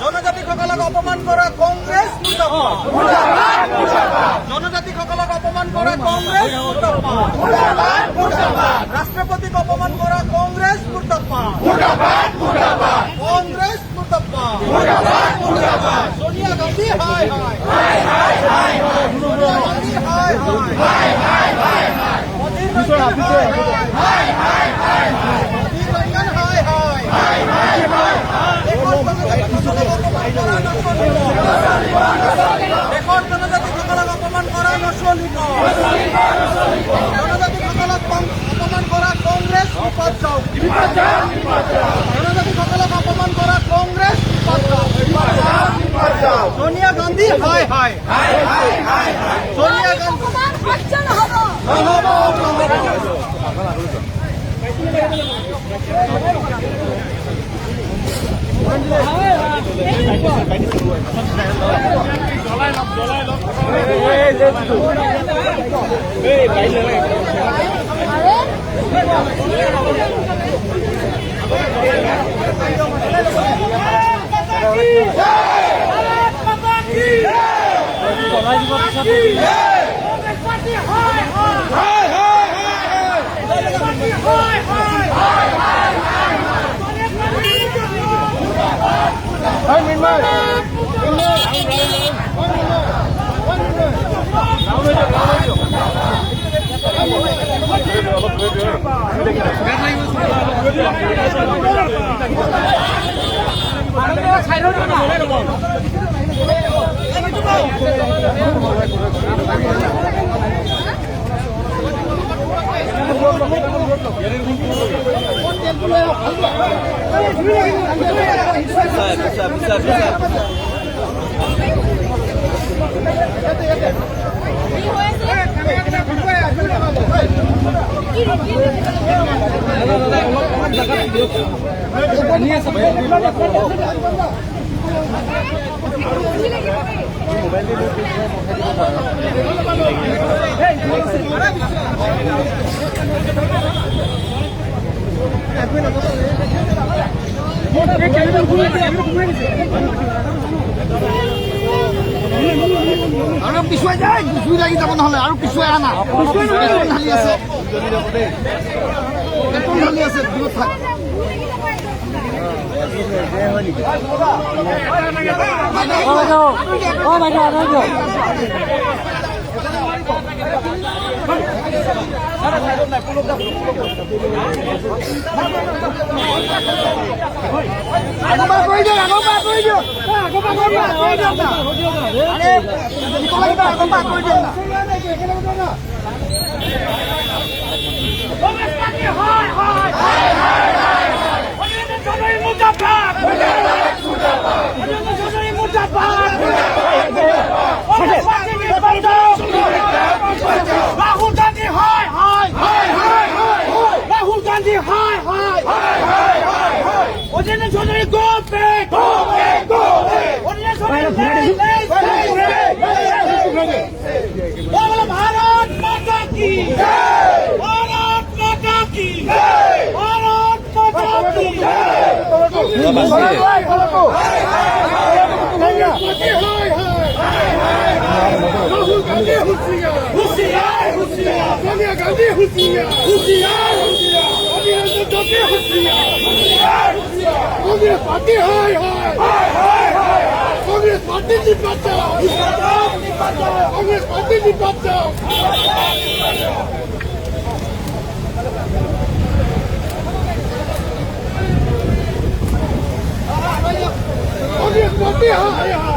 জনজাতিসকলক অপমান কৰা কংগ্ৰেছ জনজাতিসকলক অপমান কৰা কংগ্ৰেছ ৰাষ্ট্ৰপতিক অপমান কৰা কংগ্ৰেছ কংগ্ৰেছ সোনিয়া গান্ধী হাই হাই সোনিয়া গান্ধী হাই হাই দেশৰ জনজাতিসকলক অপমান কৰা নচলিব জনজাতিসকলক অপমান কৰা কংগ্ৰেছ বিপদ যাওক জনজাতিসকলক অপমান কৰা কংগ্ৰেছ বিপদ যাওক সোনিয়া গান্ধী হাই হাই সোনিয়া গান্ধী আৰু পিছুৱাই যায় জুই লাগি যাব নহ'লে আৰু পিছুৱাই আনা ঢালি আছে ঢালি আছে দূৰত থাক Rahul Gandhi, hi, hi, hi, hi, hi, Rahul Gandhi, hi, hi, hi, hi, hi, hi. Ojjwal Chaudhary, go back, go back, go back. Ojjwal Chaudhary, Bolo Bharat Mata ki, Bharat Mata ki, Bharat Mata ki. Rahul Gandhi, होशियार, होशियार, सोनिया गांधी होशियार, होशियार, होशियार, Congress party होशियार, होशियार, होशियार, Congress party हाय हाय, हाय हाय हाय, Congress party निपट जाओ, कांग्रेस पार्टी निपट जाओ, कांग्रेस पार्टी हाय हाय.